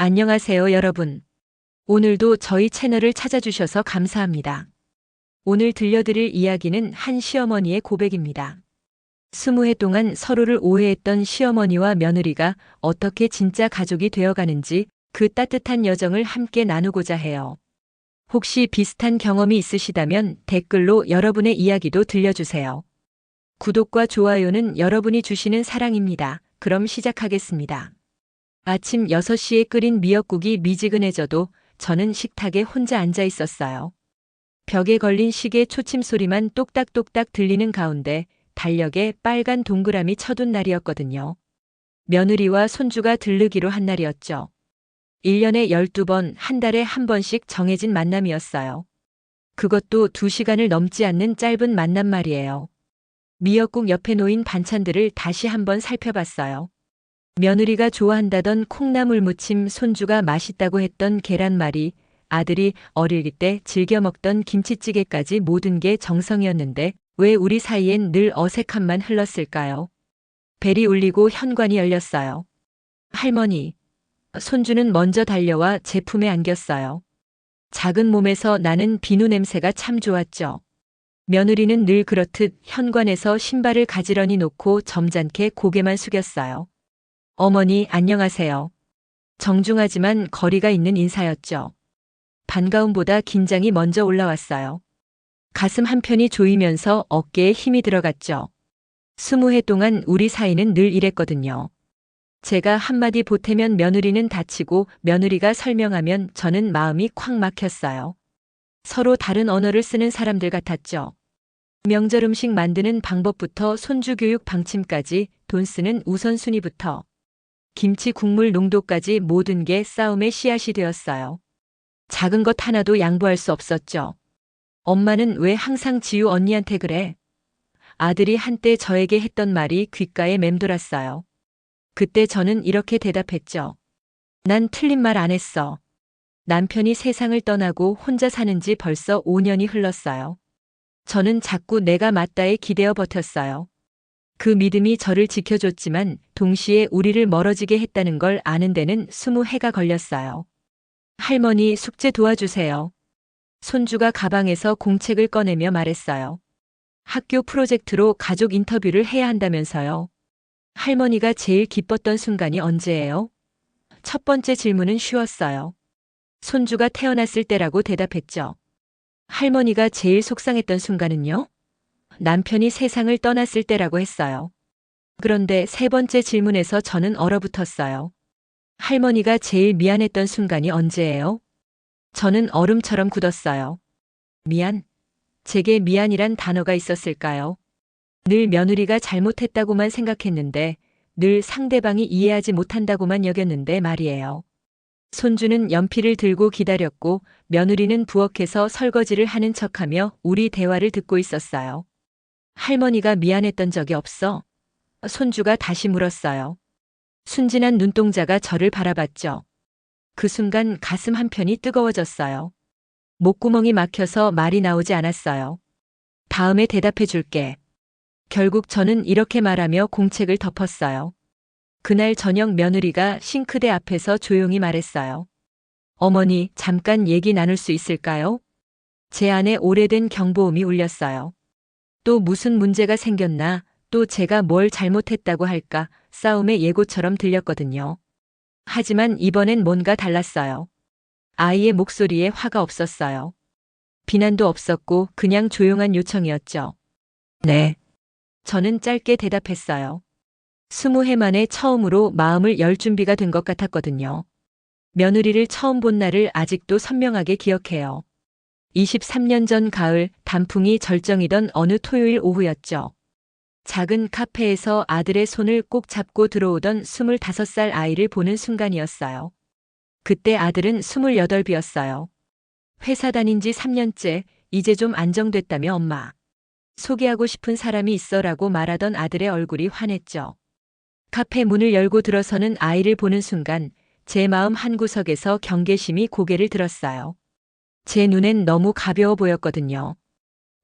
안녕하세요, 여러분. 오늘도 저희 채널을 찾아주셔서 감사합니다. 오늘 들려드릴 이야기는 한 시어머니의 고백입니다. 20해 동안 서로를 오해했던 시어머니와 며느리가 어떻게 진짜 가족이 되어가는지 그 따뜻한 여정을 함께 나누고자 해요. 혹시 비슷한 경험이 있으시다면 댓글로 여러분의 이야기도 들려주세요. 구독과 좋아요는 여러분이 주시는 사랑입니다. 그럼 시작하겠습니다. 아침 6시에 끓인 미역국이 미지근해져도 저는 식탁에 혼자 앉아 있었어요. 벽에 걸린 시계 초침 소리만 똑딱똑딱 들리는 가운데 달력에 빨간 동그라미 쳐둔 날이었거든요. 며느리와 손주가 들르기로 한 날이었죠. 1년에 12번, 한 달에 한 번씩 정해진 만남이었어요. 그것도 2시간을 넘지 않는 짧은 만남 말이에요. 미역국 옆에 놓인 반찬들을 다시 한번 살펴봤어요. 며느리가 좋아한다던 콩나물 무침, 손주가 맛있다고 했던 계란말이, 아들이 어릴 때 즐겨 먹던 김치찌개까지 모든 게 정성이었는데 왜 우리 사이엔 늘 어색함만 흘렀을까요? 벨이 울리고 현관이 열렸어요. 할머니. 손주는 먼저 달려와 제 품에 안겼어요. 작은 몸에서 나는 비누 냄새가 참 좋았죠. 며느리는 늘 그렇듯 현관에서 신발을 가지런히 놓고 점잖게 고개만 숙였어요. 어머니, 안녕하세요. 정중하지만 거리가 있는 인사였죠. 반가움보다 긴장이 먼저 올라왔어요. 가슴 한편이 조이면서 어깨에 힘이 들어갔죠. 20해 동안 우리 사이는 늘 이랬거든요. 제가 한마디 보태면 며느리는 다치고 며느리가 설명하면 저는 마음이 콱 막혔어요. 서로 다른 언어를 쓰는 사람들 같았죠. 명절 음식 만드는 방법부터 손주 교육 방침까지, 돈 쓰는 우선순위부터 김치 국물 농도까지 모든 게 싸움의 씨앗이 되었어요. 작은 것 하나도 양보할 수 없었죠. 엄마는 왜 항상 지우 언니한테 그래? 아들이 한때 저에게 했던 말이 귓가에 맴돌았어요. 그때 저는 이렇게 대답했죠. 난 틀린 말 안 했어. 남편이 세상을 떠나고 혼자 사는 지 벌써 5년이 흘렀어요. 저는 자꾸 내가 맞다에 기대어 버텼어요. 그 믿음이 저를 지켜줬지만 동시에 우리를 멀어지게 했다는 걸 아는 데는 20해가 걸렸어요. 할머니, 숙제 도와주세요. 손주가 가방에서 공책을 꺼내며 말했어요. 학교 프로젝트로 가족 인터뷰를 해야 한다면서요. 할머니가 제일 기뻤던 순간이 언제예요? 첫 번째 질문은 쉬웠어요. 손주가 태어났을 때라고 대답했죠. 할머니가 제일 속상했던 순간은요? 남편이 세상을 떠났을 때라고 했어요. 그런데 세 번째 질문에서 저는 얼어붙었어요. 할머니가 제일 미안했던 순간이 언제예요? 저는 얼음처럼 굳었어요. 미안? 제게 미안이란 단어가 있었을까요? 늘 며느리가 잘못했다고만 생각했는데, 늘 상대방이 이해하지 못한다고만 여겼는데 말이에요. 손주는 연필을 들고 기다렸고 며느리는 부엌에서 설거지를 하는 척하며 우리 대화를 듣고 있었어요. 할머니가 미안했던 적이 없어? 손주가 다시 물었어요. 순진한 눈동자가 저를 바라봤죠. 그 순간 가슴 한편이 뜨거워졌어요. 목구멍이 막혀서 말이 나오지 않았어요. 다음에 대답해 줄게. 결국 저는 이렇게 말하며 공책을 덮었어요. 그날 저녁 며느리가 싱크대 앞에서 조용히 말했어요. 어머니, 잠깐 얘기 나눌 수 있을까요? 제 안에 오래된 경보음이 울렸어요. 또 무슨 문제가 생겼나, 또 제가 뭘 잘못했다고 할까, 싸움의 예고처럼 들렸거든요. 하지만 이번엔 뭔가 달랐어요. 아이의 목소리에 화가 없었어요. 비난도 없었고 그냥 조용한 요청이었죠. 네. 저는 짧게 대답했어요. 20해 만에 처음으로 마음을 열 준비가 된 것 같았거든요. 며느리를 처음 본 날을 아직도 선명하게 기억해요. 23년 전 가을, 단풍이 절정이던 어느 토요일 오후였죠. 작은 카페에서 아들의 손을 꼭 잡고 들어오던 25살 아이를 보는 순간이었어요. 그때 아들은 28이었어요. 회사 다닌 지 3년째, 이제 좀 안정됐다며 엄마. 소개하고 싶은 사람이 있어라고 말하던 아들의 얼굴이 환했죠. 카페 문을 열고 들어서는 아이를 보는 순간 제 마음 한구석에서 경계심이 고개를 들었어요. 제 눈엔 너무 가벼워 보였거든요.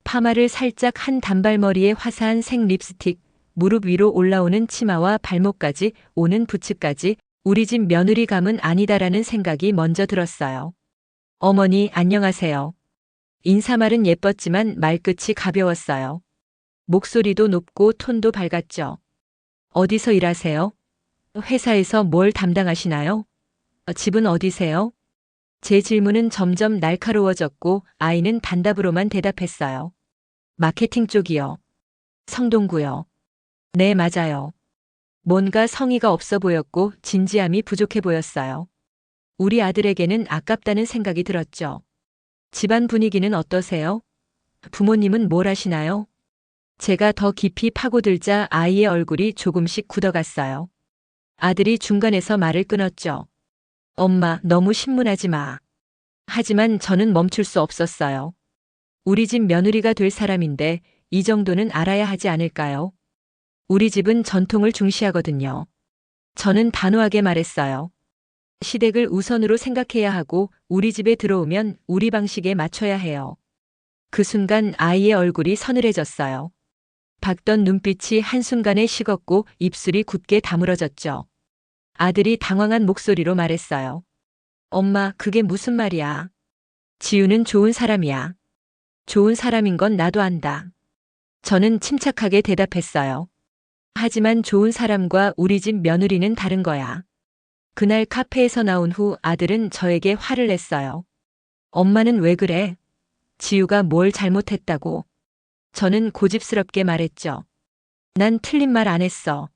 파마를 살짝 한 단발머리에 화사한 색 립스틱, 무릎 위로 올라오는 치마와 발목까지 오는 부츠까지 우리 집 며느리 감은 아니다라는 생각이 먼저 들었어요. 어머니, 안녕하세요. 인사말은 예뻤지만 말끝이 가벼웠어요. 목소리도 높고 톤도 밝았죠. 어디서 일하세요? 회사에서 뭘 담당하시나요? 집은 어디세요? 제 질문은 점점 날카로워졌고 아이는 단답으로만 대답했어요. 마케팅 쪽이요. 성동구요. 네, 맞아요. 뭔가 성의가 없어 보였고 진지함이 부족해 보였어요. 우리 아들에게는 아깝다는 생각이 들었죠. 집안 분위기는 어떠세요? 부모님은 뭘 하시나요? 제가 더 깊이 파고들자 아이의 얼굴이 조금씩 굳어갔어요. 아들이 중간에서 말을 끊었죠. 엄마, 너무 신문하지 마. 하지만 저는 멈출 수 없었어요. 우리 집 며느리가 될 사람인데 이 정도는 알아야 하지 않을까요? 우리 집은 전통을 중시하거든요. 저는 단호하게 말했어요. 시댁을 우선으로 생각해야 하고 우리 집에 들어오면 우리 방식에 맞춰야 해요. 그 순간 아이의 얼굴이 서늘해졌어요. 밝던 눈빛이 한순간에 식었고 입술이 굳게 다물어졌죠. 아들이 당황한 목소리로 말했어요. 엄마, 그게 무슨 말이야? 지우는 좋은 사람이야. 좋은 사람인 건 나도 안다. 저는 침착하게 대답했어요. 하지만 좋은 사람과 우리 집 며느리는 다른 거야. 그날 카페에서 나온 후 아들은 저에게 화를 냈어요. 엄마는 왜 그래? 지우가 뭘 잘못했다고? 저는 고집스럽게 말했죠. 난 틀린 말 안 했어.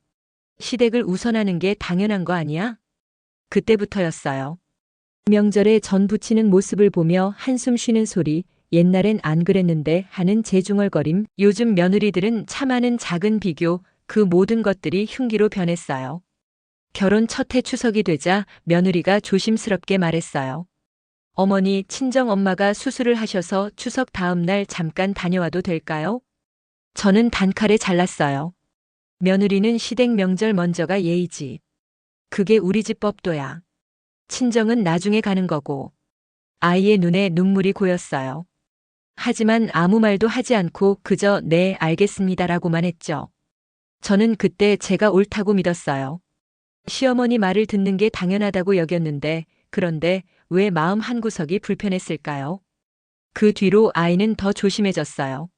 시댁을 우선하는 게 당연한 거 아니야? 그때부터였어요. 명절에 전 부치는 모습을 보며 한숨 쉬는 소리, 옛날엔 안 그랬는데 하는 재중얼거림, 요즘 며느리들은 참아는 작은 비교, 그 모든 것들이 흉기로 변했어요. 결혼 첫 해 추석이 되자 며느리가 조심스럽게 말했어요. 어머니, 친정엄마가 수술을 하셔서 추석 다음 날 잠깐 다녀와도 될까요? 저는 단칼에 잘랐어요. 며느리는 시댁 명절 먼저가 예의지. 그게 우리 집 법도야. 친정은 나중에 가는 거고. 아이의 눈에 눈물이 고였어요. 하지만 아무 말도 하지 않고 그저 네, 알겠습니다라고만 했죠. 저는 그때 제가 옳다고 믿었어요. 시어머니 말을 듣는 게 당연하다고 여겼는데, 그런데 왜 마음 한구석이 불편했을까요? 그 뒤로 아이는 더 조심해졌어요.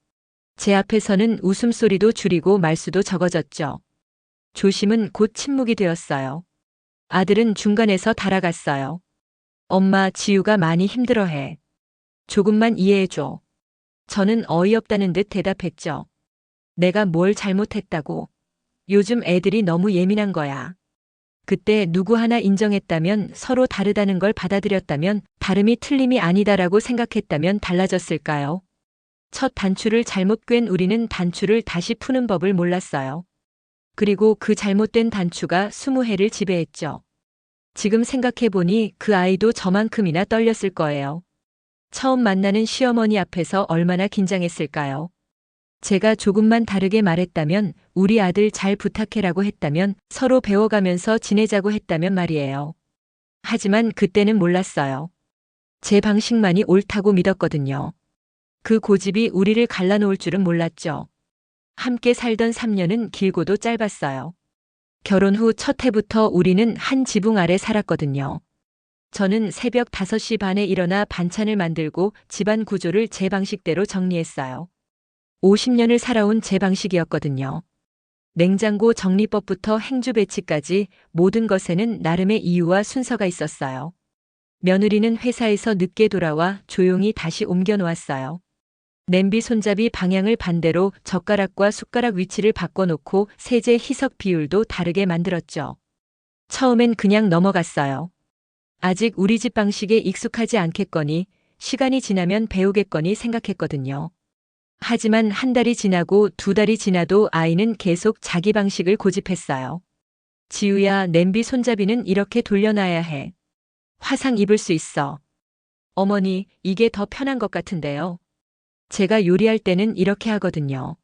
제 앞에서는 웃음소리도 줄이고 말수도 적어졌죠. 조심은 곧 침묵이 되었어요. 아들은 중간에서 달아갔어요. 엄마, 지우가 많이 힘들어해. 조금만 이해해줘. 저는 어이없다는 듯 대답했죠. 내가 뭘 잘못했다고. 요즘 애들이 너무 예민한 거야. 그때 누구 하나 인정했다면, 서로 다르다는 걸 받아들였다면, 다름이 틀림이 아니다라고 생각했다면 달라졌을까요? 첫 단추를 잘못 꿰는 우리는 단추를 다시 푸는 법을 몰랐어요. 그리고 그 잘못된 단추가 20해를 지배했죠. 지금 생각해보니 그 아이도 저만큼이나 떨렸을 거예요. 처음 만나는 시어머니 앞에서 얼마나 긴장했을까요? 제가 조금만 다르게 말했다면, 우리 아들 잘 부탁해라고 했다면, 서로 배워가면서 지내자고 했다면 말이에요. 하지만 그때는 몰랐어요. 제 방식만이 옳다고 믿었거든요. 그 고집이 우리를 갈라놓을 줄은 몰랐죠. 함께 살던 3년은 길고도 짧았어요. 결혼 후 첫 해부터 우리는 한 지붕 아래 살았거든요. 저는 새벽 5시 반에 일어나 반찬을 만들고 집안 구조를 제 방식대로 정리했어요. 50년을 살아온 제 방식이었거든요. 냉장고 정리법부터 행주 배치까지 모든 것에는 나름의 이유와 순서가 있었어요. 며느리는 회사에서 늦게 돌아와 조용히 다시 옮겨 놓았어요. 냄비 손잡이 방향을 반대로 젓가락과 숟가락 위치를 바꿔놓고 세제 희석 비율도 다르게 만들었죠. 처음엔 그냥 넘어갔어요. 아직 우리 집 방식에 익숙하지 않겠거니, 시간이 지나면 배우겠거니 생각했거든요. 하지만 한 달이 지나고 2달이 지나도 아이는 계속 자기 방식을 고집했어요. 지우야, 냄비 손잡이는 이렇게 돌려놔야 해. 화상 입을 수 있어. 어머니, 이게 더 편한 것 같은데요. 제가 요리할 때는 이렇게 하거든요.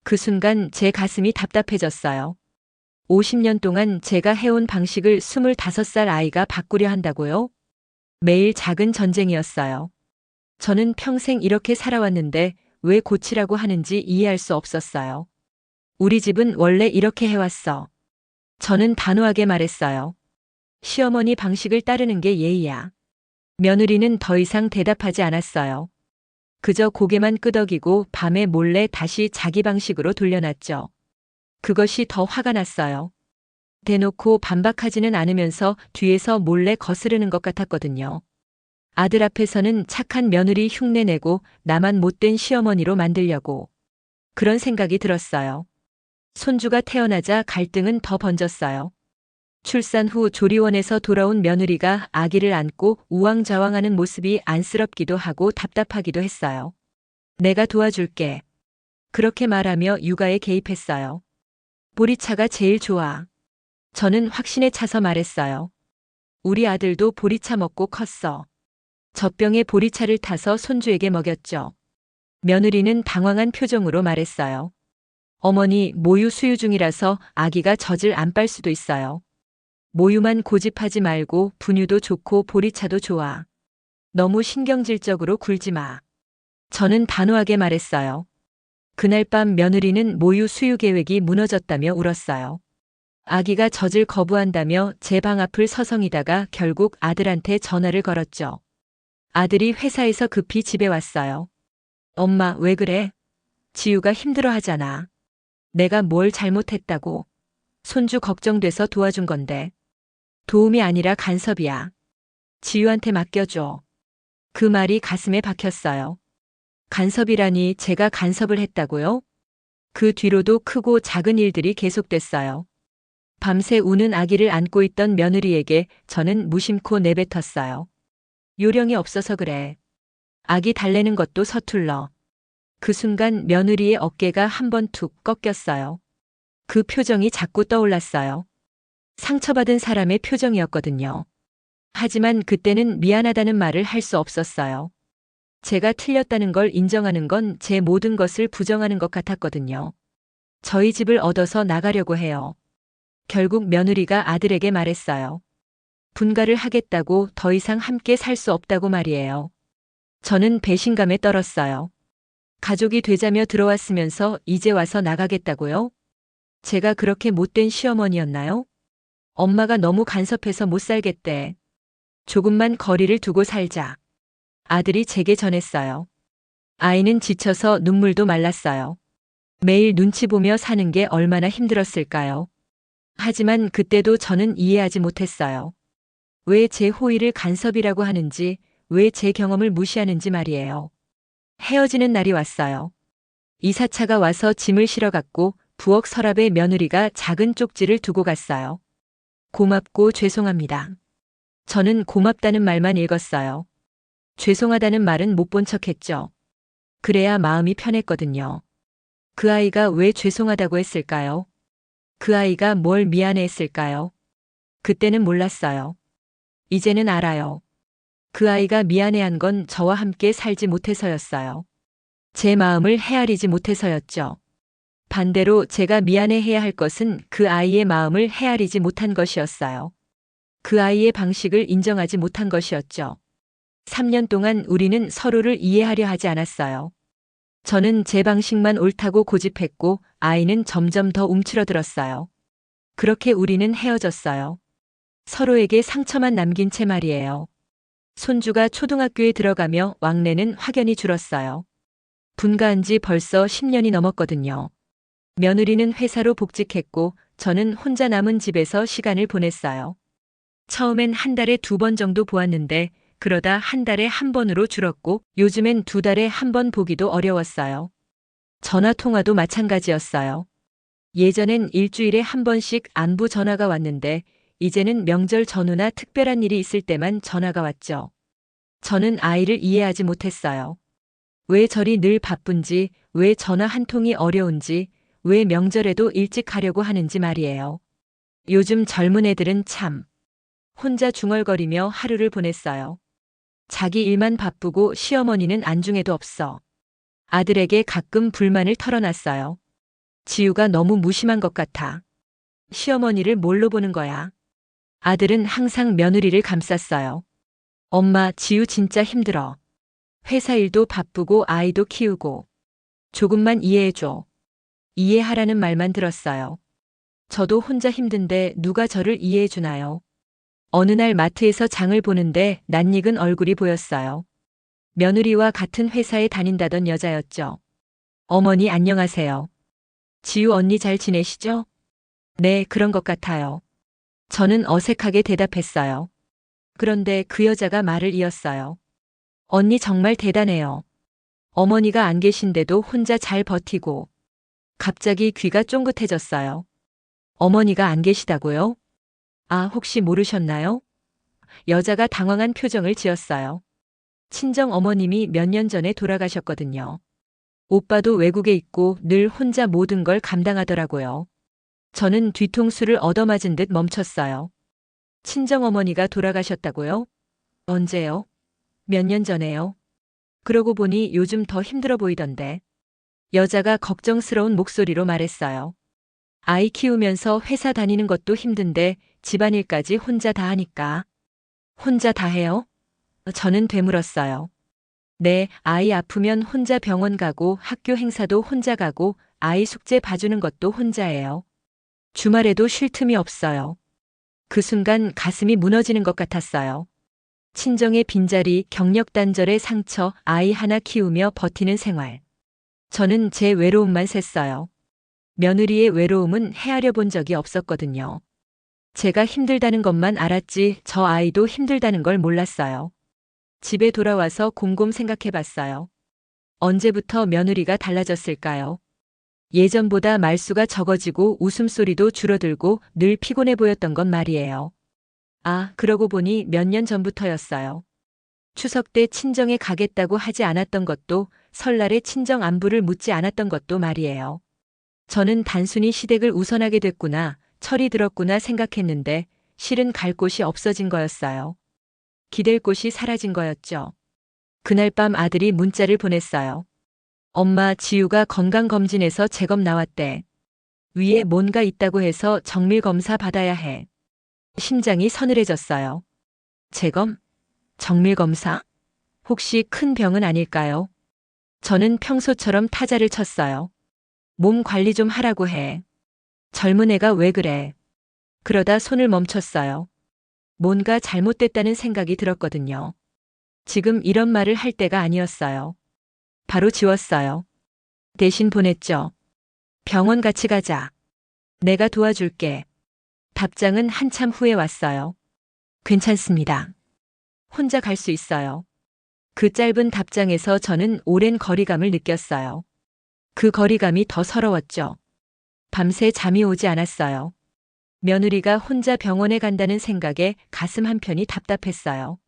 그 순간 제 가슴이 답답해졌어요. 50년 동안 제가 해온 방식을 25살 아이가 바꾸려 한다고요? 매일 작은 전쟁이었어요. 저는 평생 이렇게 살아왔는데 왜 고치라고 하는지 이해할 수 없었어요. 우리 집은 원래 이렇게 해왔어. 저는 단호하게 말했어요. 시어머니 방식을 따르는 게 예의야. 며느리는 더 이상 대답하지 않았어요. 그저 고개만 끄덕이고 밤에 몰래 다시 자기 방식으로 돌려놨죠. 그것이 더 화가 났어요. 대놓고 반박하지는 않으면서 뒤에서 몰래 거스르는 것 같았거든요. 아들 앞에서는 착한 며느리 흉내내고 나만 못된 시어머니로 만들려고. 그런 생각이 들었어요. 손주가 태어나자 갈등은 더 번졌어요. 출산 후 조리원에서 돌아온 며느리가 아기를 안고 우왕좌왕하는 모습이 안쓰럽기도 하고 답답하기도 했어요. 내가 도와줄게. 그렇게 말하며 육아에 개입했어요. 보리차가 제일 좋아. 저는 확신에 차서 말했어요. 우리 아들도 보리차 먹고 컸어. 젖병에 보리차를 타서 손주에게 먹였죠. 며느리는 당황한 표정으로 말했어요. 어머니, 모유 수유 중이라서 아기가 젖을 안 빨 수도 있어요. 모유만 고집하지 말고 분유도 좋고 보리차도 좋아. 너무 신경질적으로 굴지 마. 저는 단호하게 말했어요. 그날 밤 며느리는 모유 수유 계획이 무너졌다며 울었어요. 아기가 젖을 거부한다며 제 방 앞을 서성이다가 결국 아들한테 전화를 걸었죠. 아들이 회사에서 급히 집에 왔어요. 엄마, 왜 그래? 지우가 힘들어 하잖아. 내가 뭘 잘못했다고. 손주 걱정돼서 도와준 건데. 도움이 아니라 간섭이야. 지우한테 맡겨줘. 그 말이 가슴에 박혔어요. 간섭이라니 제가 간섭을 했다고요? 그 뒤로도 크고 작은 일들이 계속됐어요. 밤새 우는 아기를 안고 있던 며느리에게 저는 무심코 내뱉었어요. 요령이 없어서 그래. 아기 달래는 것도 서툴러. 그 순간 며느리의 어깨가 한 번 툭 꺾였어요. 그 표정이 자꾸 떠올랐어요. 상처받은 사람의 표정이었거든요. 하지만 그때는 미안하다는 말을 할 수 없었어요. 제가 틀렸다는 걸 인정하는 건 제 모든 것을 부정하는 것 같았거든요. 저희 집을 얻어서 나가려고 해요. 결국 며느리가 아들에게 말했어요. 분가를 하겠다고 더 이상 함께 살 수 없다고 말이에요. 저는 배신감에 떨었어요. 가족이 되자며 들어왔으면서 이제 와서 나가겠다고요? 제가 그렇게 못된 시어머니였나요? 엄마가 너무 간섭해서 못 살겠대. 조금만 거리를 두고 살자. 아들이 제게 전했어요. 아이는 지쳐서 눈물도 말랐어요. 매일 눈치 보며 사는 게 얼마나 힘들었을까요? 하지만 그때도 저는 이해하지 못했어요. 왜 제 호의를 간섭이라고 하는지, 왜 제 경험을 무시하는지 말이에요. 헤어지는 날이 왔어요. 이사차가 와서 짐을 실어갔고 부엌 서랍에 며느리가 작은 쪽지를 두고 갔어요. 고맙고 죄송합니다. 저는 고맙다는 말만 읽었어요. 죄송하다는 말은 못 본 척했죠. 그래야 마음이 편했거든요. 그 아이가 왜 죄송하다고 했을까요? 그 아이가 뭘 미안해했을까요? 그때는 몰랐어요. 이제는 알아요. 그 아이가 미안해한 건 저와 함께 살지 못해서였어요. 제 마음을 헤아리지 못해서였죠. 반대로 제가 미안해해야 할 것은 그 아이의 마음을 헤아리지 못한 것이었어요. 그 아이의 방식을 인정하지 못한 것이었죠. 3년 동안 우리는 서로를 이해하려 하지 않았어요. 저는 제 방식만 옳다고 고집했고 아이는 점점 더 움츠러들었어요. 그렇게 우리는 헤어졌어요. 서로에게 상처만 남긴 채 말이에요. 손주가 초등학교에 들어가며 왕래는 확연히 줄었어요. 분가한 지 벌써 10년이 넘었거든요. 며느리는 회사로 복직했고 저는 혼자 남은 집에서 시간을 보냈어요. 처음엔 한 달에 2번 정도 보았는데 그러다 한 달에 1번으로 줄었고 요즘엔 2달에 1번 보기도 어려웠어요. 전화 통화도 마찬가지였어요. 예전엔 일주일에 1번씩 안부 전화가 왔는데 이제는 명절 전후나 특별한 일이 있을 때만 전화가 왔죠. 저는 아이를 이해하지 못했어요. 왜 저리 늘 바쁜지, 왜 전화 한 통이 어려운지, 왜 명절에도 일찍 가려고 하는지 말이에요. 요즘 젊은 애들은 참 혼자 중얼거리며 하루를 보냈어요. 자기 일만 바쁘고 시어머니는 안중에도 없어. 아들에게 가끔 불만을 털어놨어요. 지우가 너무 무심한 것 같아. 시어머니를 뭘로 보는 거야? 아들은 항상 며느리를 감쌌어요. 엄마, 지우 진짜 힘들어. 회사 일도 바쁘고 아이도 키우고. 조금만 이해해줘. 이해하라는 말만 들었어요. 저도 혼자 힘든데 누가 저를 이해해주나요? 어느 날 마트에서 장을 보는데 낯익은 얼굴이 보였어요. 며느리와 같은 회사에 다닌다던 여자였죠. 어머니 안녕하세요. 지우 언니 잘 지내시죠? 네, 그런 것 같아요. 저는 어색하게 대답했어요. 그런데 그 여자가 말을 이었어요. 언니 정말 대단해요. 어머니가 안 계신데도 혼자 잘 버티고. 갑자기 귀가 쫑긋해졌어요. 어머니가 안 계시다고요? 아, 혹시 모르셨나요? 여자가 당황한 표정을 지었어요. 친정 어머님이 몇 년 전에 돌아가셨거든요. 오빠도 외국에 있고 늘 혼자 모든 걸 감당하더라고요. 저는 뒤통수를 얻어맞은 듯 멈췄어요. 친정 어머니가 돌아가셨다고요? 언제요? 몇 년 전에요? 그러고 보니 요즘 더 힘들어 보이던데. 여자가 걱정스러운 목소리로 말했어요. 아이 키우면서 회사 다니는 것도 힘든데 집안일까지 혼자 다 하니까. 혼자 다 해요? 저는 되물었어요. 네, 아이 아프면 혼자 병원 가고 학교 행사도 혼자 가고 아이 숙제 봐주는 것도 혼자예요. 주말에도 쉴 틈이 없어요. 그 순간 가슴이 무너지는 것 같았어요. 친정의 빈자리, 경력 단절의 상처, 아이 하나 키우며 버티는 생활. 저는 제 외로움만 셌어요. 며느리의 외로움은 헤아려 본 적이 없었거든요. 제가 힘들다는 것만 알았지 저 아이도 힘들다는 걸 몰랐어요. 집에 돌아와서 곰곰 생각해 봤어요. 언제부터 며느리가 달라졌을까요? 예전보다 말수가 적어지고 웃음소리도 줄어들고 늘 피곤해 보였던 건 말이에요. 아, 그러고 보니 몇 년 전부터였어요. 추석 때 친정에 가겠다고 하지 않았던 것도 설날에 친정 안부를 묻지 않았던 것도 말이에요. 저는 단순히 시댁을 우선하게 됐구나, 철이 들었구나 생각했는데 실은 갈 곳이 없어진 거였어요. 기댈 곳이 사라진 거였죠. 그날 밤 아들이 문자를 보냈어요. 엄마, 지우가 건강검진에서 재검 나왔대. 위에 뭔가 있다고 해서 정밀검사 받아야 해. 심장이 서늘해졌어요. 재검? 정밀검사? 혹시 큰 병은 아닐까요? 저는 평소처럼 타자를 쳤어요. 몸 관리 좀 하라고 해. 젊은 애가 왜 그래? 그러다 손을 멈췄어요. 뭔가 잘못됐다는 생각이 들었거든요. 지금 이런 말을 할 때가 아니었어요. 바로 지웠어요. 대신 보냈죠. 병원 같이 가자. 내가 도와줄게. 답장은 한참 후에 왔어요. 괜찮습니다. 혼자 갈 수 있어요. 그 짧은 답장에서 저는 오랜 거리감을 느꼈어요. 그 거리감이 더 서러웠죠. 밤새 잠이 오지 않았어요. 며느리가 혼자 병원에 간다는 생각에 가슴 한편이 답답했어요.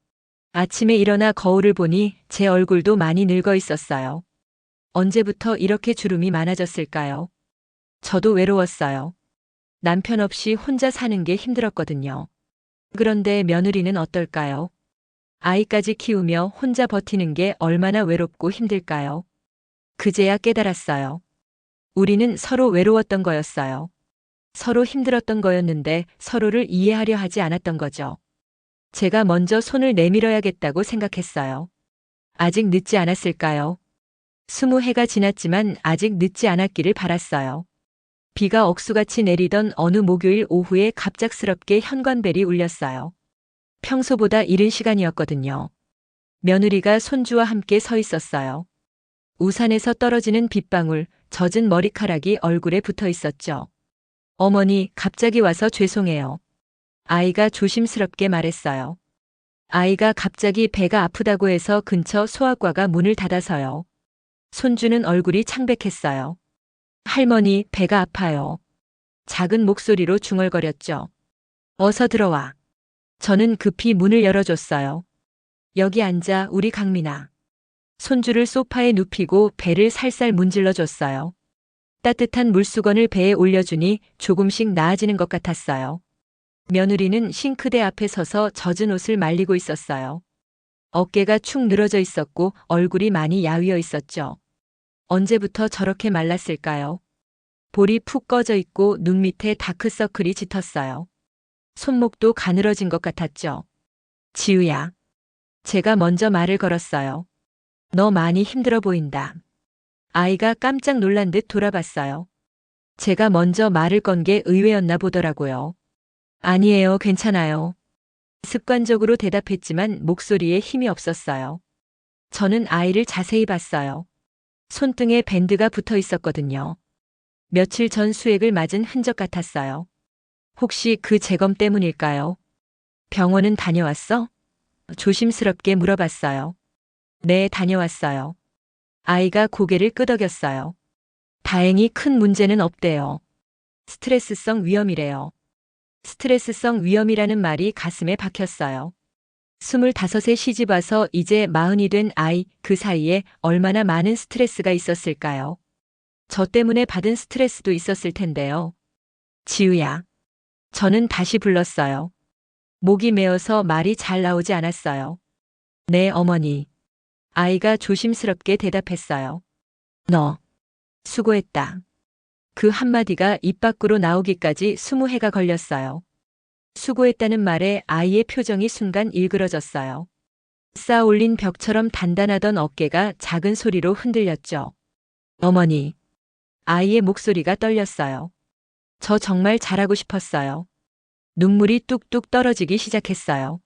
아침에 일어나 거울을 보니 제 얼굴도 많이 늙어 있었어요. 언제부터 이렇게 주름이 많아졌을까요? 저도 외로웠어요. 남편 없이 혼자 사는 게 힘들었거든요. 그런데 며느리는 어떨까요? 아이까지 키우며 혼자 버티는 게 얼마나 외롭고 힘들까요? 그제야 깨달았어요. 우리는 서로 외로웠던 거였어요. 서로 힘들었던 거였는데 서로를 이해하려 하지 않았던 거죠. 제가 먼저 손을 내밀어야겠다고 생각했어요. 아직 늦지 않았을까요? 20해가 지났지만 아직 늦지 않았기를 바랐어요. 비가 억수같이 내리던 어느 목요일 오후에 갑작스럽게 현관벨이 울렸어요. 평소보다 이른 시간이었거든요. 며느리가 손주와 함께 서 있었어요. 우산에서 떨어지는 빗방울, 젖은 머리카락이 얼굴에 붙어 있었죠. 어머니, 갑자기 와서 죄송해요. 아이가 조심스럽게 말했어요. 아이가 갑자기 배가 아프다고 해서 근처 소아과가 문을 닫아서요. 손주는 얼굴이 창백했어요. 할머니, 배가 아파요. 작은 목소리로 중얼거렸죠. 어서 들어와. 저는 급히 문을 열어줬어요. 여기 앉아, 우리 강민아. 손주를 소파에 눕히고 배를 살살 문질러 줬어요. 따뜻한 물수건을 배에 올려주니 조금씩 나아지는 것 같았어요. 며느리는 싱크대 앞에 서서 젖은 옷을 말리고 있었어요. 어깨가 축 늘어져 있었고 얼굴이 많이 야위어 있었죠. 언제부터 저렇게 말랐을까요? 볼이 푹 꺼져 있고 눈 밑에 다크서클이 짙었어요. 손목도 가늘어진 것 같았죠. 지우야. 제가 먼저 말을 걸었어요. 너 많이 힘들어 보인다. 아이가 깜짝 놀란 듯 돌아봤어요. 제가 먼저 말을 건 게 의외였나 보더라고요. 아니에요, 괜찮아요. 습관적으로 대답했지만 목소리에 힘이 없었어요. 저는 아이를 자세히 봤어요. 손등에 밴드가 붙어 있었거든요. 며칠 전 수액을 맞은 흔적 같았어요. 혹시 그 재검 때문일까요? 병원은 다녀왔어? 조심스럽게 물어봤어요. 네, 다녀왔어요. 아이가 고개를 끄덕였어요. 다행히 큰 문제는 없대요. 스트레스성 위염이래요. 스트레스성 위염이라는 말이 가슴에 박혔어요. 25세 시집와서 이제 40이 된 아이, 그 사이에 얼마나 많은 스트레스가 있었을까요? 저 때문에 받은 스트레스도 있었을 텐데요. 지우야. 저는 다시 불렀어요. 목이 메어서 말이 잘 나오지 않았어요. 네, 어머니. 아이가 조심스럽게 대답했어요. 너. 수고했다. 그 한마디가 입 밖으로 나오기까지 20해가 걸렸어요. 수고했다는 말에 아이의 표정이 순간 일그러졌어요. 쌓아 올린 벽처럼 단단하던 어깨가 작은 소리로 흔들렸죠. 어머니. 아이의 목소리가 떨렸어요. 저 정말 잘하고 싶었어요. 눈물이 뚝뚝 떨어지기 시작했어요.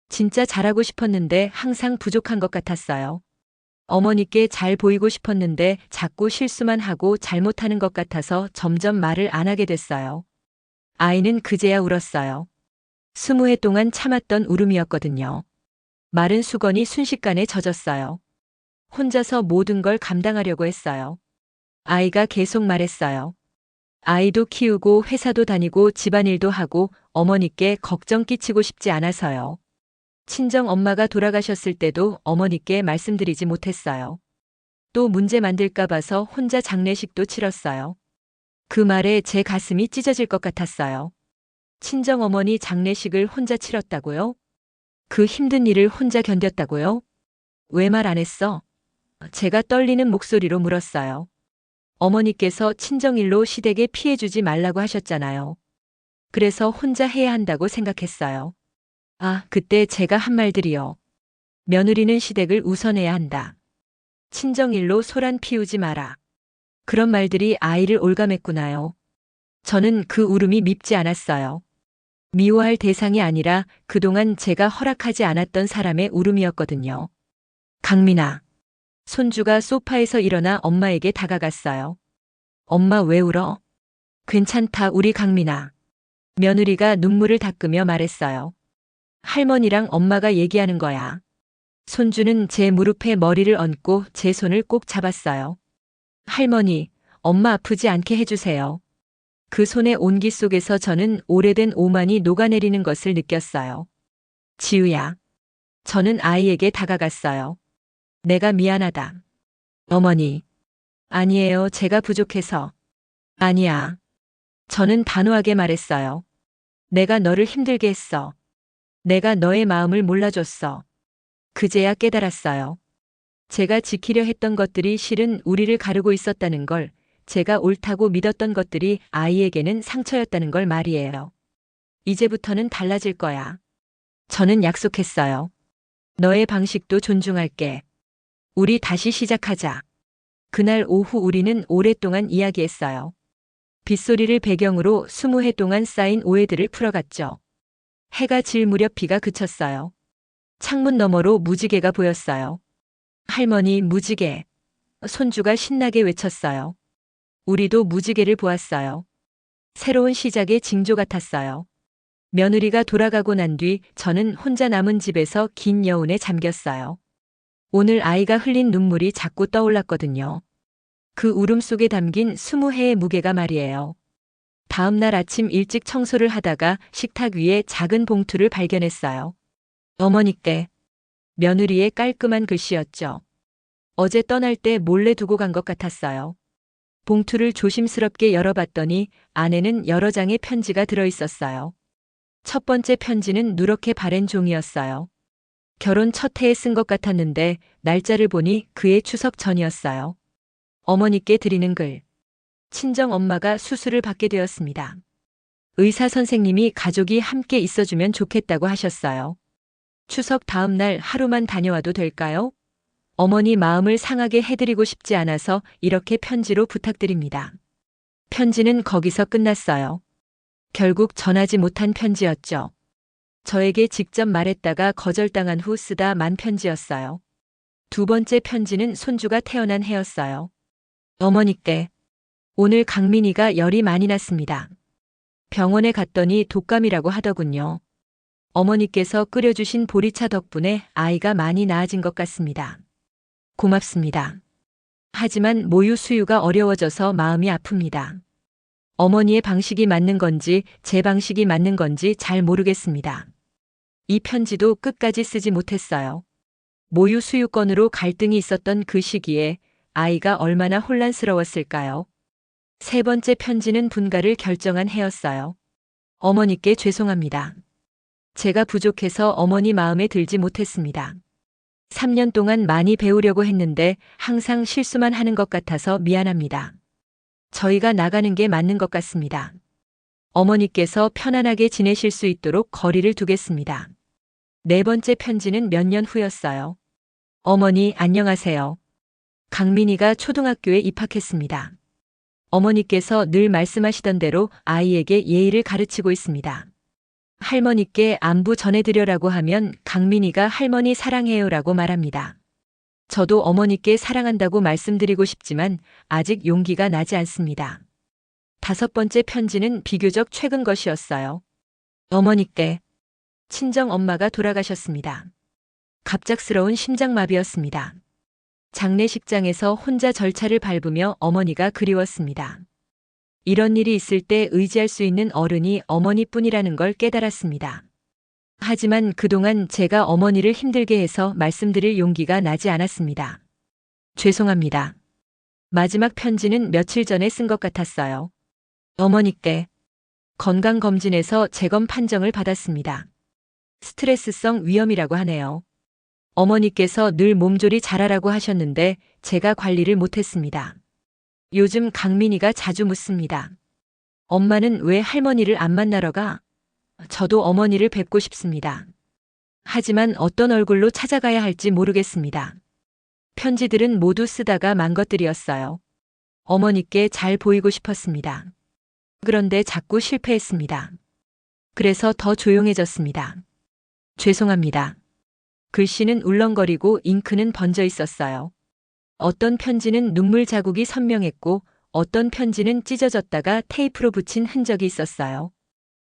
진짜 잘하고 싶었는데 항상 부족한 것 같았어요. 어머니께 잘 보이고 싶었는데 자꾸 실수만 하고 잘못하는 것 같아서 점점 말을 안 하게 됐어요. 아이는 그제야 울었어요. 20해 동안 참았던 울음이었거든요. 마른 수건이 순식간에 젖었어요. 혼자서 모든 걸 감당하려고 했어요. 아이가 계속 말했어요. 아이도 키우고 회사도 다니고 집안일도 하고 어머니께 걱정 끼치고 싶지 않아서요. 친정 엄마가 돌아가셨을 때도 어머니께 말씀드리지 못했어요. 또 문제 만들까 봐서 혼자 장례식도 치렀어요. 그 말에 제 가슴이 찢어질 것 같았어요. 친정 어머니 장례식을 혼자 치렀다고요? 그 힘든 일을 혼자 견뎠다고요? 왜 말 안 했어? 제가 떨리는 목소리로 물었어요. 어머니께서 친정일로 시댁에 피해주지 말라고 하셨잖아요. 그래서 혼자 해야 한다고 생각했어요. 아, 그때 제가 한 말들이요. 며느리는 시댁을 우선해야 한다. 친정일로 소란 피우지 마라. 그런 말들이 아이를 올감했구나요. 저는 그 울음이 밉지 않았어요. 미워할 대상이 아니라 그동안 제가 허락하지 않았던 사람의 울음이었거든요. 강민아. 손주가 소파에서 일어나 엄마에게 다가갔어요. 엄마 왜 울어? 괜찮다, 우리 강민아. 며느리가 눈물을 닦으며 말했어요. 할머니랑 엄마가 얘기하는 거야. 손주는 제 무릎에 머리를 얹고 제 손을 꼭 잡았어요. 할머니, 엄마 아프지 않게 해주세요. 그 손의 온기 속에서 저는 오래된 오만이 녹아내리는 것을 느꼈어요. 지우야. 저는 아이에게 다가갔어요. 내가 미안하다. 어머니. 아니에요, 제가 부족해서. 아니야. 저는 단호하게 말했어요. 내가 너를 힘들게 했어. 내가 너의 마음을 몰라줬어. 그제야 깨달았어요. 제가 지키려 했던 것들이 실은 우리를 가르고 있었다는 걸, 제가 옳다고 믿었던 것들이 아이에게는 상처였다는 걸 말이에요. 이제부터는 달라질 거야. 저는 약속했어요. 너의 방식도 존중할게. 우리 다시 시작하자. 그날 오후 우리는 오랫동안 이야기했어요. 빗소리를 배경으로 20해 동안 쌓인 오해들을 풀어갔죠. 해가 질 무렵 비가 그쳤어요. 창문 너머로 무지개가 보였어요. 할머니, 무지개. 손주가 신나게 외쳤어요. 우리도 무지개를 보았어요. 새로운 시작의 징조 같았어요. 며느리가 돌아가고 난 뒤 저는 혼자 남은 집에서 긴 여운에 잠겼어요. 오늘 아이가 흘린 눈물이 자꾸 떠올랐거든요. 그 울음 속에 담긴 20해의 무게가 말이에요. 다음 날 아침 일찍 청소를 하다가 식탁 위에 작은 봉투를 발견했어요. 어머니께. 며느리의 깔끔한 글씨였죠. 어제 떠날 때 몰래 두고 간 것 같았어요. 봉투를 조심스럽게 열어봤더니 안에는 여러 장의 편지가 들어있었어요. 첫 번째 편지는 누렇게 바랜 종이었어요. 결혼 첫 해에 쓴 것 같았는데 날짜를 보니 그해 추석 전이었어요. 어머니께 드리는 글. 친정 엄마가 수술을 받게 되었습니다. 의사 선생님이 가족이 함께 있어주면 좋겠다고 하셨어요. 추석 다음 날 하루만 다녀와도 될까요? 어머니 마음을 상하게 해드리고 싶지 않아서 이렇게 편지로 부탁드립니다. 편지는 거기서 끝났어요. 결국 전하지 못한 편지였죠. 저에게 직접 말했다가 거절당한 후 쓰다 만 편지였어요. 두 번째 편지는 손주가 태어난 해였어요. 어머니께 오늘 강민이가 열이 많이 났습니다. 병원에 갔더니 독감이라고 하더군요. 어머니께서 끓여주신 보리차 덕분에 아이가 많이 나아진 것 같습니다. 고맙습니다. 하지만 모유 수유가 어려워져서 마음이 아픕니다. 어머니의 방식이 맞는 건지 제 방식이 맞는 건지 잘 모르겠습니다. 이 편지도 끝까지 쓰지 못했어요. 모유 수유권으로 갈등이 있었던 그 시기에 아이가 얼마나 혼란스러웠을까요? 세 번째 편지는 분가를 결정한 해였어요. 어머니께 죄송합니다. 제가 부족해서 어머니 마음에 들지 못했습니다. 3년 동안 많이 배우려고 했는데 항상 실수만 하는 것 같아서 미안합니다. 저희가 나가는 게 맞는 것 같습니다. 어머니께서 편안하게 지내실 수 있도록 거리를 두겠습니다. 네 번째 편지는 몇 년 후였어요. 어머니 안녕하세요. 강민이가 초등학교에 입학했습니다. 어머니께서 늘 말씀하시던 대로 아이에게 예의를 가르치고 있습니다. 할머니께 안부 전해드려라고 하면 강민이가 할머니 사랑해요라고 말합니다. 저도 어머니께 사랑한다고 말씀드리고 싶지만 아직 용기가 나지 않습니다. 다섯 번째 편지는 비교적 최근 것이었어요. 어머니께 친정 엄마가 돌아가셨습니다. 갑작스러운 심장마비였습니다. 장례식장에서 혼자 절차를 밟으며 어머니가 그리웠습니다. 이런 일이 있을 때 의지할 수 있는 어른이 어머니뿐이라는 걸 깨달았습니다. 하지만 그동안 제가 어머니를 힘들게 해서 말씀드릴 용기가 나지 않았습니다. 죄송합니다. 마지막 편지는 며칠 전에 쓴 것 같았어요. 어머니께 건강검진에서 재검 판정을 받았습니다. 스트레스성 위염이라고 하네요. 어머니께서 늘 몸조리 잘하라고 하셨는데 제가 관리를 못했습니다. 요즘 강민이가 자주 묻습니다. 엄마는 왜 할머니를 안 만나러 가? 저도 어머니를 뵙고 싶습니다. 하지만 어떤 얼굴로 찾아가야 할지 모르겠습니다. 편지들은 모두 쓰다가 만 것들이었어요. 어머니께 잘 보이고 싶었습니다. 그런데 자꾸 실패했습니다. 그래서 더 조용해졌습니다. 죄송합니다. 글씨는 울렁거리고 잉크는 번져 있었어요. 어떤 편지는 눈물 자국이 선명했고 어떤 편지는 찢어졌다가 테이프로 붙인 흔적이 있었어요.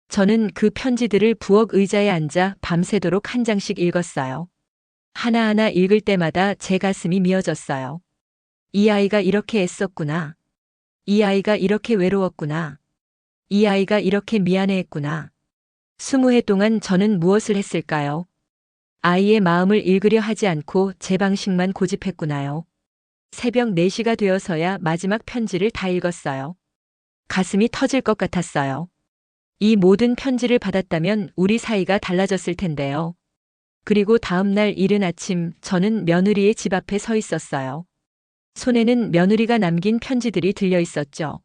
저는 그 편지들을 부엌 의자에 앉아 밤새도록 한 장씩 읽었어요. 하나하나 읽을 때마다 제 가슴이 미어졌어요. 이 아이가 이렇게 애썼구나. 이 아이가 이렇게 외로웠구나. 이 아이가 이렇게 미안해했구나. 20해 동안 저는 무엇을 했을까요? 아이의 마음을 읽으려 하지 않고 제 방식만 고집했구나요. 새벽 4시가 되어서야 마지막 편지를 다 읽었어요. 가슴이 터질 것 같았어요. 이 모든 편지를 받았다면 우리 사이가 달라졌을 텐데요. 그리고 다음 날 이른 아침 저는 며느리의 집 앞에 서 있었어요. 손에는 며느리가 남긴 편지들이 들려 있었죠.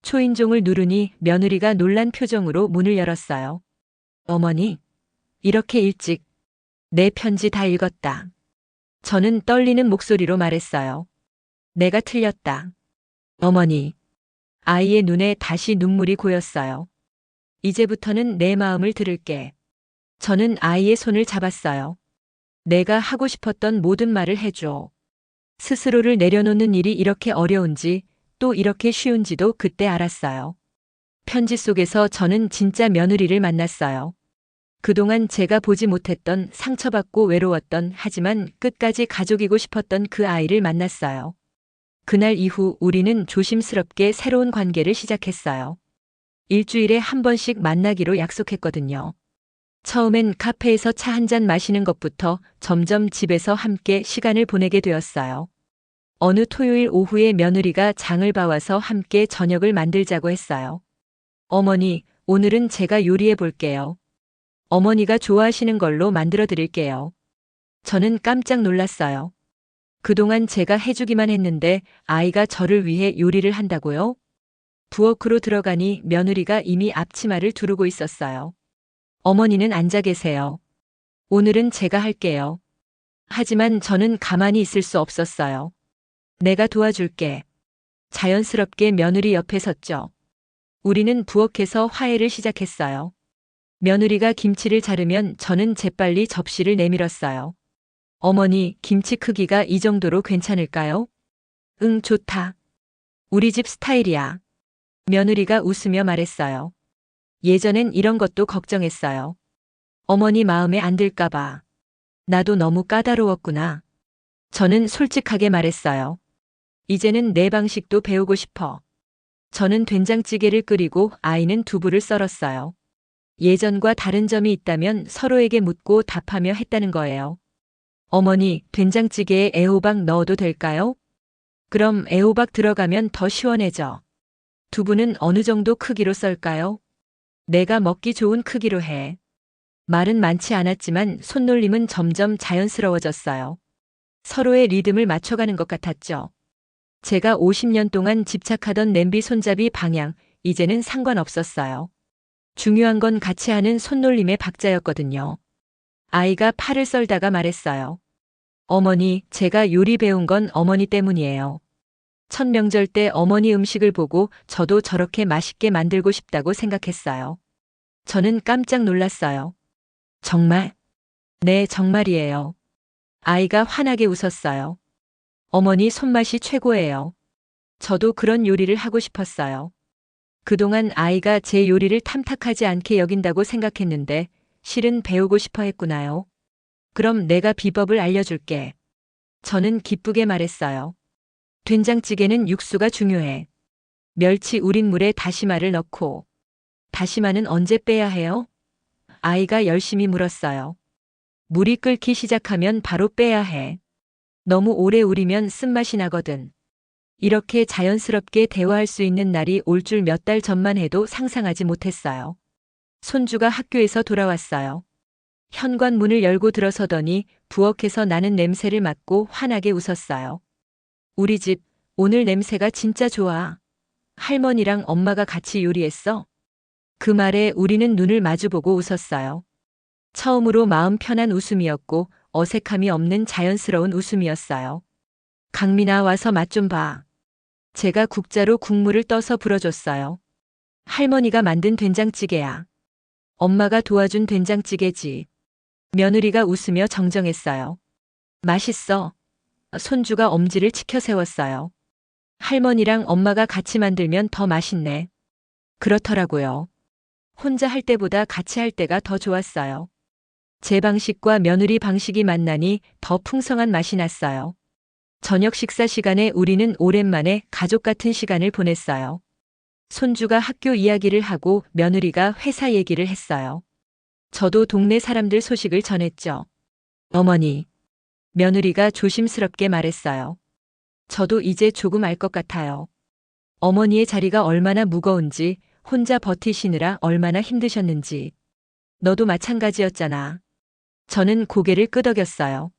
초인종을 누르니 며느리가 놀란 표정으로 문을 열었어요. 어머니, 이렇게 일찍 내 편지 다 읽었다. 저는 떨리는 목소리로 말했어요. 내가 틀렸다. 어머니. 아이의 눈에 다시 눈물이 고였어요. 이제부터는 내 마음을 들을게. 저는 아이의 손을 잡았어요. 내가 하고 싶었던 모든 말을 해줘. 스스로를 내려놓는 일이 이렇게 어려운지 또 이렇게 쉬운지도 그때 알았어요. 편지 속에서 저는 진짜 며느리를 만났어요. 그동안 제가 보지 못했던 상처받고 외로웠던 하지만 끝까지 가족이고 싶었던 그 아이를 만났어요. 그날 이후 우리는 조심스럽게 새로운 관계를 시작했어요. 일주일에 한 번씩 만나기로 약속했거든요. 처음엔 카페에서 차 한 잔 마시는 것부터 점점 집에서 함께 시간을 보내게 되었어요. 어느 토요일 오후에 며느리가 장을 봐와서 함께 저녁을 만들자고 했어요. 어머니, 오늘은 제가 요리해 볼게요. 어머니가 좋아하시는 걸로 만들어 드릴게요. 저는 깜짝 놀랐어요. 그동안 제가 해주기만 했는데 아이가 저를 위해 요리를 한다고요? 부엌으로 들어가니 며느리가 이미 앞치마를 두르고 있었어요. 어머니는 앉아 계세요. 오늘은 제가 할게요. 하지만 저는 가만히 있을 수 없었어요. 내가 도와줄게. 자연스럽게 며느리 옆에 섰죠. 우리는 부엌에서 화해를 시작했어요. 며느리가 김치를 자르면 저는 재빨리 접시를 내밀었어요. 어머니, 김치 크기가 이 정도로 괜찮을까요? 응, 좋다. 우리 집 스타일이야. 며느리가 웃으며 말했어요. 예전엔 이런 것도 걱정했어요. 어머니 마음에 안 들까봐. 나도 너무 까다로웠구나. 저는 솔직하게 말했어요. 이제는 내 방식도 배우고 싶어. 저는 된장찌개를 끓이고 아이는 두부를 썰었어요. 예전과 다른 점이 있다면 서로에게 묻고 답하며 했다는 거예요. 어머니, 된장찌개에 애호박 넣어도 될까요? 그럼 애호박 들어가면 더 시원해져. 두부는 어느 정도 크기로 썰까요? 내가 먹기 좋은 크기로 해. 말은 많지 않았지만 손놀림은 점점 자연스러워졌어요. 서로의 리듬을 맞춰가는 것 같았죠. 제가 50년 동안 집착하던 냄비 손잡이 방향, 이제는 상관없었어요. 중요한 건 같이 하는 손놀림의 박자였거든요. 아이가 팔을 썰다가 말했어요. 어머니, 제가 요리 배운 건 어머니 때문이에요. 첫 명절 때 어머니 음식을 보고 저도 저렇게 맛있게 만들고 싶다고 생각했어요. 저는 깜짝 놀랐어요. 정말? 네, 정말이에요. 아이가 환하게 웃었어요. 어머니 손맛이 최고예요. 저도 그런 요리를 하고 싶었어요. 그동안 아이가 제 요리를 탐탁하지 않게 여긴다고 생각했는데 실은 배우고 싶어 했구나요. 그럼 내가 비법을 알려줄게. 저는 기쁘게 말했어요. 된장찌개는 육수가 중요해. 멸치 우린 물에 다시마를 넣고. 다시마는 언제 빼야 해요? 아이가 열심히 물었어요. 물이 끓기 시작하면 바로 빼야 해. 너무 오래 우리면 쓴맛이 나거든. 이렇게 자연스럽게 대화할 수 있는 날이 올 줄 몇 달 전만 해도 상상하지 못했어요. 손주가 학교에서 돌아왔어요. 현관문을 열고 들어서더니 부엌에서 나는 냄새를 맡고 환하게 웃었어요. 우리 집, 오늘 냄새가 진짜 좋아. 할머니랑 엄마가 같이 요리했어. 그 말에 우리는 눈을 마주보고 웃었어요. 처음으로 마음 편한 웃음이었고 어색함이 없는 자연스러운 웃음이었어요. 강민아 와서 맛 좀 봐. 제가 국자로 국물을 떠서 불어줬어요. 할머니가 만든 된장찌개야. 엄마가 도와준 된장찌개지. 며느리가 웃으며 정정했어요. 맛있어. 손주가 엄지를 치켜 세웠어요. 할머니랑 엄마가 같이 만들면 더 맛있네. 그렇더라고요. 혼자 할 때보다 같이 할 때가 더 좋았어요. 제 방식과 며느리 방식이 만나니 더 풍성한 맛이 났어요. 저녁 식사 시간에 우리는 오랜만에 가족 같은 시간을 보냈어요. 손주가 학교 이야기를 하고 며느리가 회사 얘기를 했어요. 저도 동네 사람들 소식을 전했죠. 어머니, 며느리가 조심스럽게 말했어요. 저도 이제 조금 알 것 같아요. 어머니의 자리가 얼마나 무거운지, 혼자 버티시느라 얼마나 힘드셨는지. 너도 마찬가지였잖아. 저는 고개를 끄덕였어요.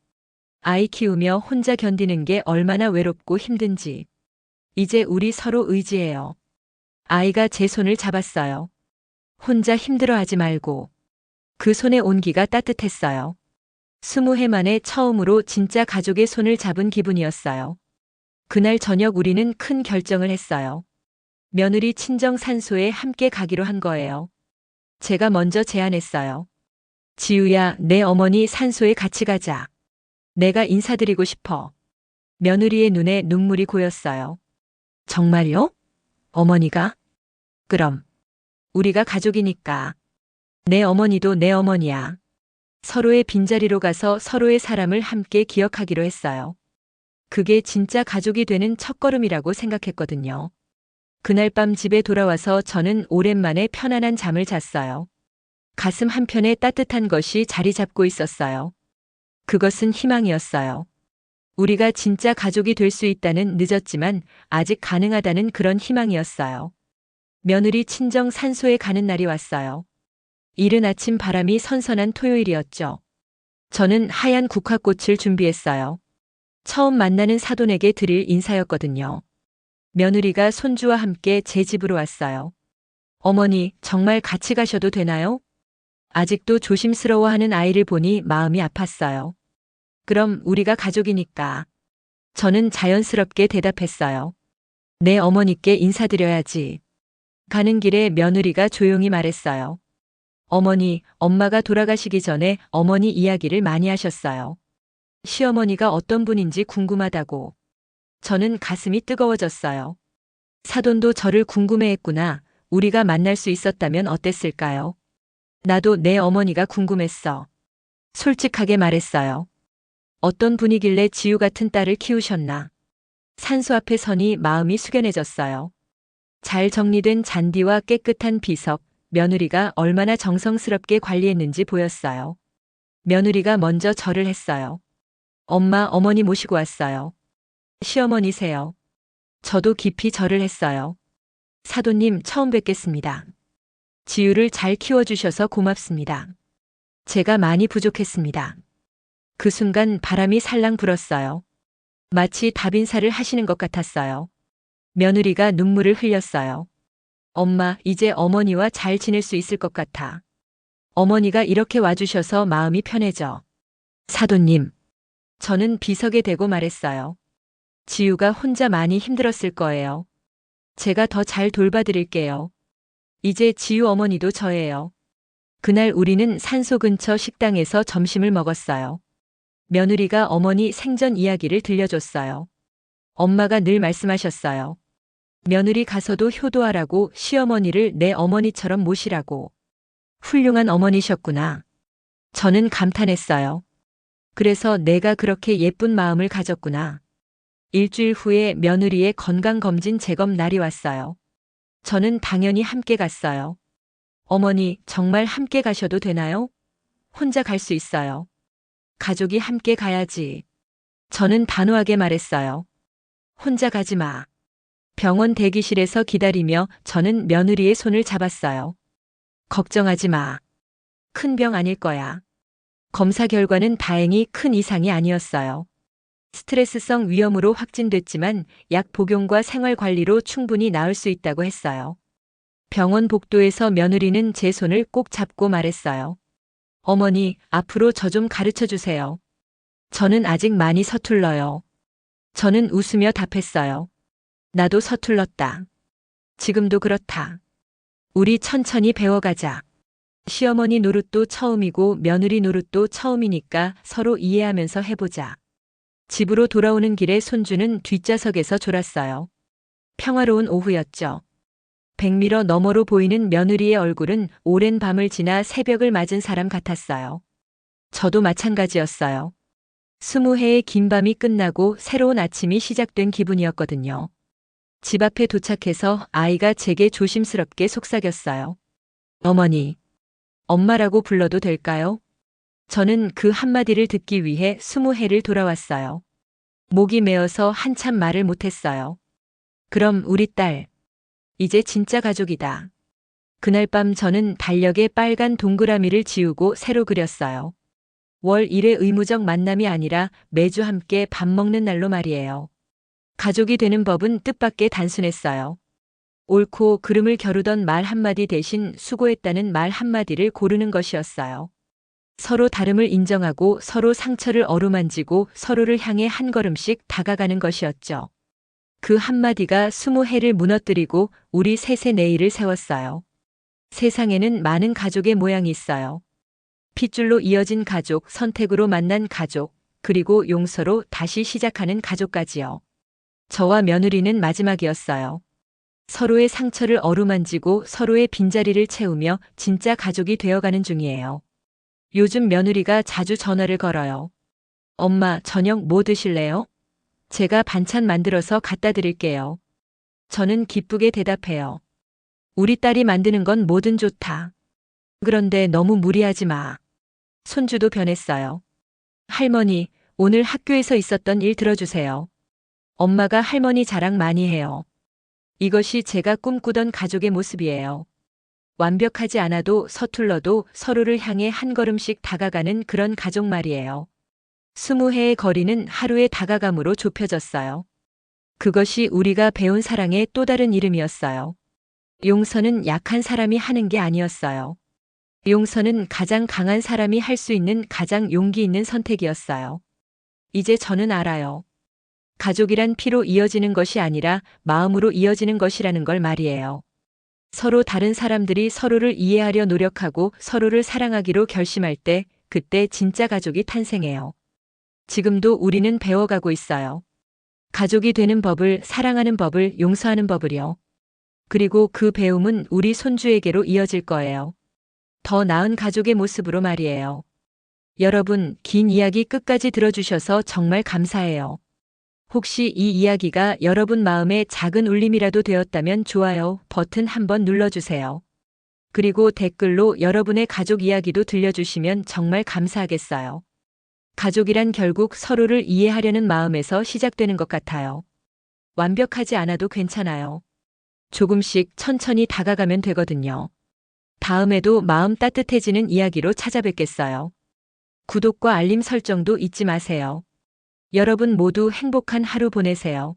아이 키우며 혼자 견디는 게 얼마나 외롭고 힘든지. 이제 우리 서로 의지해요. 아이가 제 손을 잡았어요. 혼자 힘들어하지 말고. 그 손의 온기가 따뜻했어요. 20해 만에 처음으로 진짜 가족의 손을 잡은 기분이었어요. 그날 저녁 우리는 큰 결정을 했어요. 며느리 친정 산소에 함께 가기로 한 거예요. 제가 먼저 제안했어요. 지우야, 내 어머니 산소에 같이 가자. 내가 인사드리고 싶어. 며느리의 눈에 눈물이 고였어요. 정말요? 어머니가? 그럼. 우리가 가족이니까. 내 어머니도 내 어머니야. 서로의 빈자리로 가서 서로의 사람을 함께 기억하기로 했어요. 그게 진짜 가족이 되는 첫걸음이라고 생각했거든요. 그날 밤 집에 돌아와서 저는 오랜만에 편안한 잠을 잤어요. 가슴 한편에 따뜻한 것이 자리 잡고 있었어요. 그것은 희망이었어요. 우리가 진짜 가족이 될 수 있다는 늦었지만 아직 가능하다는 그런 희망이었어요. 며느리 친정 산소에 가는 날이 왔어요. 이른 아침 바람이 선선한 토요일이었죠. 저는 하얀 국화꽃을 준비했어요. 처음 만나는 사돈에게 드릴 인사였거든요. 며느리가 손주와 함께 제 집으로 왔어요. 어머니, 정말 같이 가셔도 되나요? 아직도 조심스러워하는 아이를 보니 마음이 아팠어요. 그럼 우리가 가족이니까. 저는 자연스럽게 대답했어요. 내 어머니께 인사드려야지. 가는 길에 며느리가 조용히 말했어요. 어머니, 엄마가 돌아가시기 전에 어머니 이야기를 많이 하셨어요. 시어머니가 어떤 분인지 궁금하다고. 저는 가슴이 뜨거워졌어요. 사돈도 저를 궁금해했구나. 우리가 만날 수 있었다면 어땠을까요? 나도 내 어머니가 궁금했어. 솔직하게 말했어요. 어떤 분이길래 지우 같은 딸을 키우셨나. 산소 앞에 서니 마음이 숙연해졌어요. 잘 정리된 잔디와 깨끗한 비석, 며느리가 얼마나 정성스럽게 관리했는지 보였어요. 며느리가 먼저 절을 했어요. 엄마, 어머니 모시고 왔어요. 시어머니세요. 저도 깊이 절을 했어요. 사돈님 처음 뵙겠습니다. 지우를 잘 키워주셔서 고맙습니다. 제가 많이 부족했습니다. 그 순간 바람이 살랑 불었어요. 마치 답인사를 하시는 것 같았어요. 며느리가 눈물을 흘렸어요. 엄마, 이제 어머니와 잘 지낼 수 있을 것 같아. 어머니가 이렇게 와주셔서 마음이 편해져. 사돈님. 저는 비석에 대고 말했어요. 지우가 혼자 많이 힘들었을 거예요. 제가 더 잘 돌봐드릴게요. 이제 지우 어머니도 저예요. 그날 우리는 산소 근처 식당에서 점심을 먹었어요. 며느리가 어머니 생전 이야기를 들려줬어요. 엄마가 늘 말씀하셨어요. 며느리 가서도 효도하라고, 시어머니를 내 어머니처럼 모시라고. 훌륭한 어머니셨구나. 저는 감탄했어요. 그래서 내가 그렇게 예쁜 마음을 가졌구나. 일주일 후에 며느리의 건강검진 재검 날이 왔어요. 저는 당연히 함께 갔어요. 어머니, 정말 함께 가셔도 되나요? 혼자 갈 수 있어요. 가족이 함께 가야지. 저는 단호하게 말했어요. 혼자 가지 마. 병원 대기실에서 기다리며 저는 며느리의 손을 잡았어요. 걱정하지 마. 큰 병 아닐 거야. 검사 결과는 다행히 큰 이상이 아니었어요. 스트레스성 위염으로 확진됐지만 약 복용과 생활 관리로 충분히 나을 수 있다고 했어요. 병원 복도에서 며느리는 제 손을 꼭 잡고 말했어요. 어머니, 앞으로 저 좀 가르쳐 주세요. 저는 아직 많이 서툴러요. 저는 웃으며 답했어요. 나도 서툴렀다. 지금도 그렇다. 우리 천천히 배워가자. 시어머니 노릇도 처음이고 며느리 노릇도 처음이니까 서로 이해하면서 해보자. 집으로 돌아오는 길에 손주는 뒷좌석에서 졸았어요. 평화로운 오후였죠. 백미러 너머로 보이는 며느리의 얼굴은 오랜 밤을 지나 새벽을 맞은 사람 같았어요. 저도 마찬가지였어요. 20해의 긴 밤이 끝나고 새로운 아침이 시작된 기분이었거든요. 집 앞에 도착해서 아이가 제게 조심스럽게 속삭였어요. 어머니, 엄마라고 불러도 될까요? 저는 그 한마디를 듣기 위해 20해를 돌아왔어요. 목이 메어서 한참 말을 못했어요. 그럼 우리 딸, 이제 진짜 가족이다. 그날 밤 저는 달력에 빨간 동그라미를 지우고 새로 그렸어요. 월 1회 의무적 만남이 아니라 매주 함께 밥 먹는 날로 말이에요. 가족이 되는 법은 뜻밖의 단순했어요. 옳고 그름을 겨루던 말 한마디 대신 수고했다는 말 한마디를 고르는 것이었어요. 서로 다름을 인정하고 서로 상처를 어루만지고 서로를 향해 한 걸음씩 다가가는 것이었죠. 그 한마디가 20해를 무너뜨리고 우리 셋의 내일을 세웠어요. 세상에는 많은 가족의 모양이 있어요. 핏줄로 이어진 가족, 선택으로 만난 가족, 그리고 용서로 다시 시작하는 가족까지요. 저와 며느리는 마지막이었어요. 서로의 상처를 어루만지고 서로의 빈자리를 채우며 진짜 가족이 되어가는 중이에요. 요즘 며느리가 자주 전화를 걸어요. 엄마, 저녁 뭐 드실래요? 제가 반찬 만들어서 갖다 드릴게요. 저는 기쁘게 대답해요. 우리 딸이 만드는 건 뭐든 좋다. 그런데 너무 무리하지 마. 손주도 변했어요. 할머니, 오늘 학교에서 있었던 일 들어주세요. 엄마가 할머니 자랑 많이 해요. 이것이 제가 꿈꾸던 가족의 모습이에요. 완벽하지 않아도 서툴러도 서로를 향해 한 걸음씩 다가가는 그런 가족 말이에요. 20해의 거리는 하루의 다가감으로 좁혀졌어요. 그것이 우리가 배운 사랑의 또 다른 이름이었어요. 용서는 약한 사람이 하는 게 아니었어요. 용서는 가장 강한 사람이 할 수 있는 가장 용기 있는 선택이었어요. 이제 저는 알아요. 가족이란 피로 이어지는 것이 아니라 마음으로 이어지는 것이라는 걸 말이에요. 서로 다른 사람들이 서로를 이해하려 노력하고 서로를 사랑하기로 결심할 때 그때 진짜 가족이 탄생해요. 지금도 우리는 배워가고 있어요. 가족이 되는 법을, 사랑하는 법을, 용서하는 법을요. 그리고 그 배움은 우리 손주에게로 이어질 거예요. 더 나은 가족의 모습으로 말이에요. 여러분, 긴 이야기 끝까지 들어주셔서 정말 감사해요. 혹시 이 이야기가 여러분 마음에 작은 울림이라도 되었다면 좋아요 버튼 한번 눌러주세요. 그리고 댓글로 여러분의 가족 이야기도 들려주시면 정말 감사하겠어요. 가족이란 결국 서로를 이해하려는 마음에서 시작되는 것 같아요. 완벽하지 않아도 괜찮아요. 조금씩 천천히 다가가면 되거든요. 다음에도 마음 따뜻해지는 이야기로 찾아뵙겠어요. 구독과 알림 설정도 잊지 마세요. 여러분 모두 행복한 하루 보내세요.